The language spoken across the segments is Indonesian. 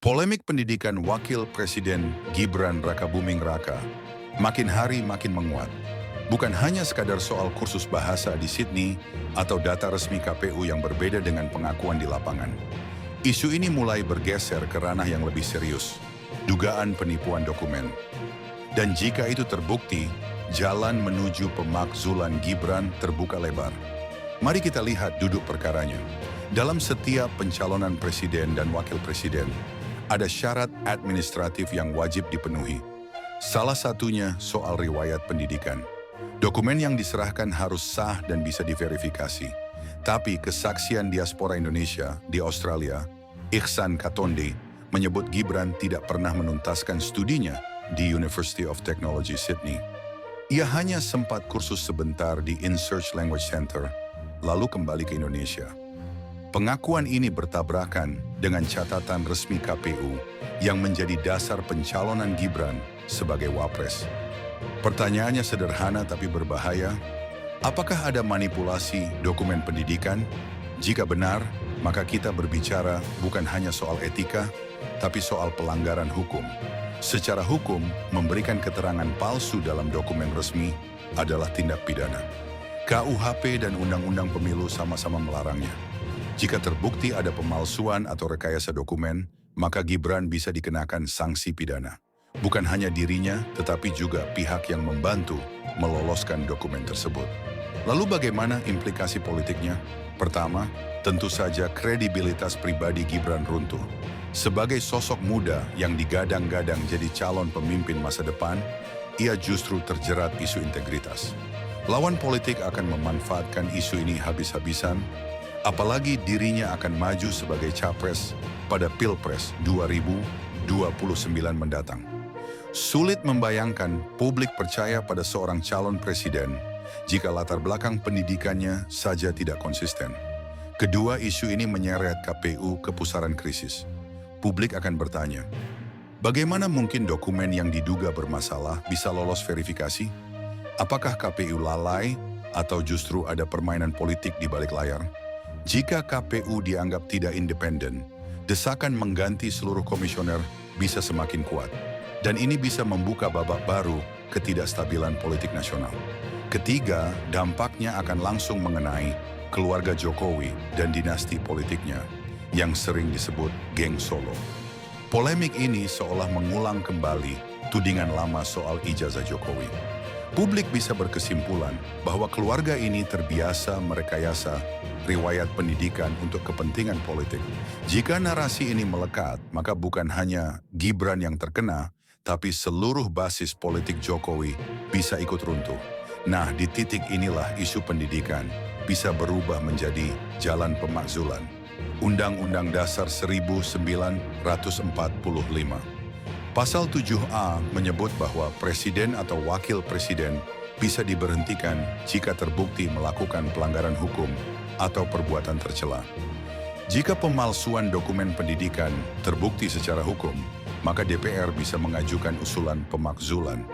Polemik pendidikan Wakil Presiden Gibran Rakabuming Raka makin hari makin menguat. Bukan hanya sekadar soal kursus bahasa di Sydney atau data resmi KPU yang berbeda dengan pengakuan di lapangan. Isu ini mulai bergeser ke ranah yang lebih serius, dugaan penipuan dokumen. Dan jika itu terbukti, jalan menuju pemakzulan Gibran terbuka lebar. Mari kita lihat duduk perkaranya. Dalam setiap pencalonan presiden dan wakil presiden, ada syarat administratif yang wajib dipenuhi. Salah satunya soal riwayat pendidikan. Dokumen yang diserahkan harus sah dan bisa diverifikasi. Tapi kesaksian diaspora Indonesia di Australia, Ihsan Katonde, menyebut Gibran tidak pernah menuntaskan studinya di University of Technology Sydney. Ia hanya sempat kursus sebentar di InSearch Language Center, lalu kembali ke Indonesia. Pengakuan ini bertabrakan dengan catatan resmi KPU yang menjadi dasar pencalonan Gibran sebagai wapres. Pertanyaannya sederhana tapi berbahaya. Apakah ada manipulasi dokumen pendidikan? Jika benar, maka kita berbicara bukan hanya soal etika, tapi soal pelanggaran hukum. Secara hukum, memberikan keterangan palsu dalam dokumen resmi adalah tindak pidana. KUHP dan Undang-Undang Pemilu sama-sama melarangnya. Jika terbukti ada pemalsuan atau rekayasa dokumen, maka Gibran bisa dikenakan sanksi pidana. Bukan hanya dirinya, tetapi juga pihak yang membantu meloloskan dokumen tersebut. Lalu bagaimana implikasi politiknya? Pertama, tentu saja kredibilitas pribadi Gibran runtuh. Sebagai sosok muda yang digadang-gadang jadi calon pemimpin masa depan, ia justru terjerat isu integritas. Lawan politik akan memanfaatkan isu ini habis-habisan, apalagi dirinya akan maju sebagai capres pada Pilpres 2029 mendatang. Sulit membayangkan publik percaya pada seorang calon presiden jika latar belakang pendidikannya saja tidak konsisten. Kedua, isu ini menyeret KPU ke pusaran krisis. Publik akan bertanya, bagaimana mungkin dokumen yang diduga bermasalah bisa lolos verifikasi? Apakah KPU lalai atau justru ada permainan politik di balik layar? Jika KPU dianggap tidak independen, desakan mengganti seluruh komisioner bisa semakin kuat. Dan ini bisa membuka babak baru ketidakstabilan politik nasional. Ketiga, dampaknya akan langsung mengenai keluarga Jokowi dan dinasti politiknya yang sering disebut geng Solo. Polemik ini seolah mengulang kembali tudingan lama soal ijazah Jokowi. Publik bisa berkesimpulan bahwa keluarga ini terbiasa merekayasa riwayat pendidikan untuk kepentingan politik. Jika narasi ini melekat, maka bukan hanya Gibran yang terkena, tapi seluruh basis politik Jokowi bisa ikut runtuh. Nah, di titik inilah isu pendidikan bisa berubah menjadi jalan pemakzulan. Undang-Undang Dasar 1945. Pasal 7A menyebut bahwa presiden atau wakil presiden bisa diberhentikan jika terbukti melakukan pelanggaran hukum atau perbuatan tercela. Jika pemalsuan dokumen pendidikan terbukti secara hukum, maka DPR bisa mengajukan usulan pemakzulan.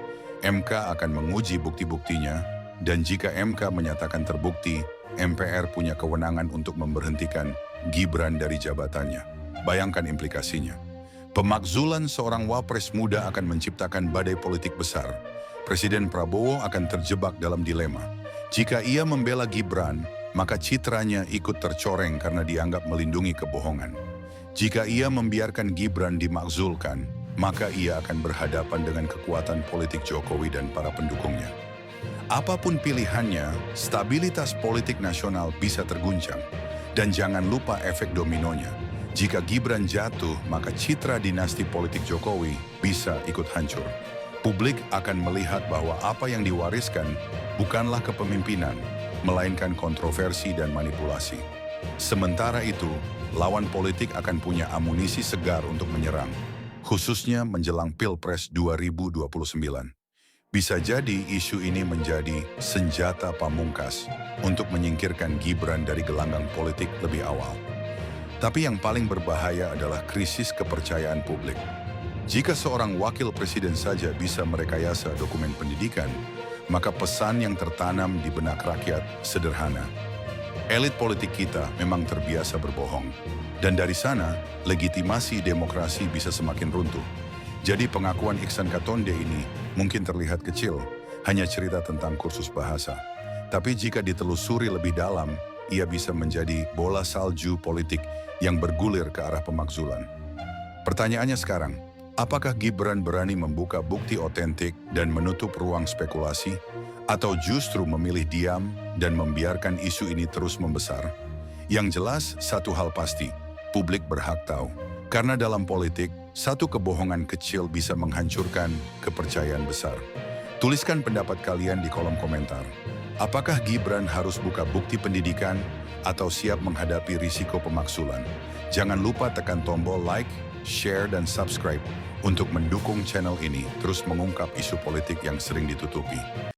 MK akan menguji bukti-buktinya, dan jika MK menyatakan terbukti, MPR punya kewenangan untuk memberhentikan Gibran dari jabatannya. Bayangkan implikasinya. Pemakzulan seorang wapres muda akan menciptakan badai politik besar. Presiden Prabowo akan terjebak dalam dilema. Jika ia membela Gibran, maka citranya ikut tercoreng karena dianggap melindungi kebohongan. Jika ia membiarkan Gibran dimakzulkan, maka ia akan berhadapan dengan kekuatan politik Jokowi dan para pendukungnya. Apapun pilihannya, stabilitas politik nasional bisa terguncang. Dan jangan lupa efek dominonya. Jika Gibran jatuh, maka citra dinasti politik Jokowi bisa ikut hancur. Publik akan melihat bahwa apa yang diwariskan bukanlah kepemimpinan, melainkan kontroversi dan manipulasi. Sementara itu, lawan politik akan punya amunisi segar untuk menyerang, khususnya menjelang Pilpres 2029. Bisa jadi isu ini menjadi senjata pamungkas untuk menyingkirkan Gibran dari gelanggang politik lebih awal. Tapi yang paling berbahaya adalah krisis kepercayaan publik. Jika seorang wakil presiden saja bisa merekayasa dokumen pendidikan, maka pesan yang tertanam di benak rakyat sederhana. Elit politik kita memang terbiasa berbohong. Dan dari sana, legitimasi demokrasi bisa semakin runtuh. Jadi pengakuan Iksan Katonde ini mungkin terlihat kecil, hanya cerita tentang kursus bahasa. Tapi jika ditelusuri lebih dalam, ia bisa menjadi bola salju politik yang bergulir ke arah pemakzulan. Pertanyaannya sekarang, apakah Gibran berani membuka bukti otentik dan menutup ruang spekulasi? Atau justru memilih diam dan membiarkan isu ini terus membesar? Yang jelas, satu hal pasti, publik berhak tahu. Karena dalam politik, satu kebohongan kecil bisa menghancurkan kepercayaan besar. Tuliskan pendapat kalian di kolom komentar. Apakah Gibran harus buka bukti pendidikan atau siap menghadapi risiko pemaksulan? Jangan lupa tekan tombol like, share, dan subscribe untuk mendukung channel ini terus mengungkap isu politik yang sering ditutupi.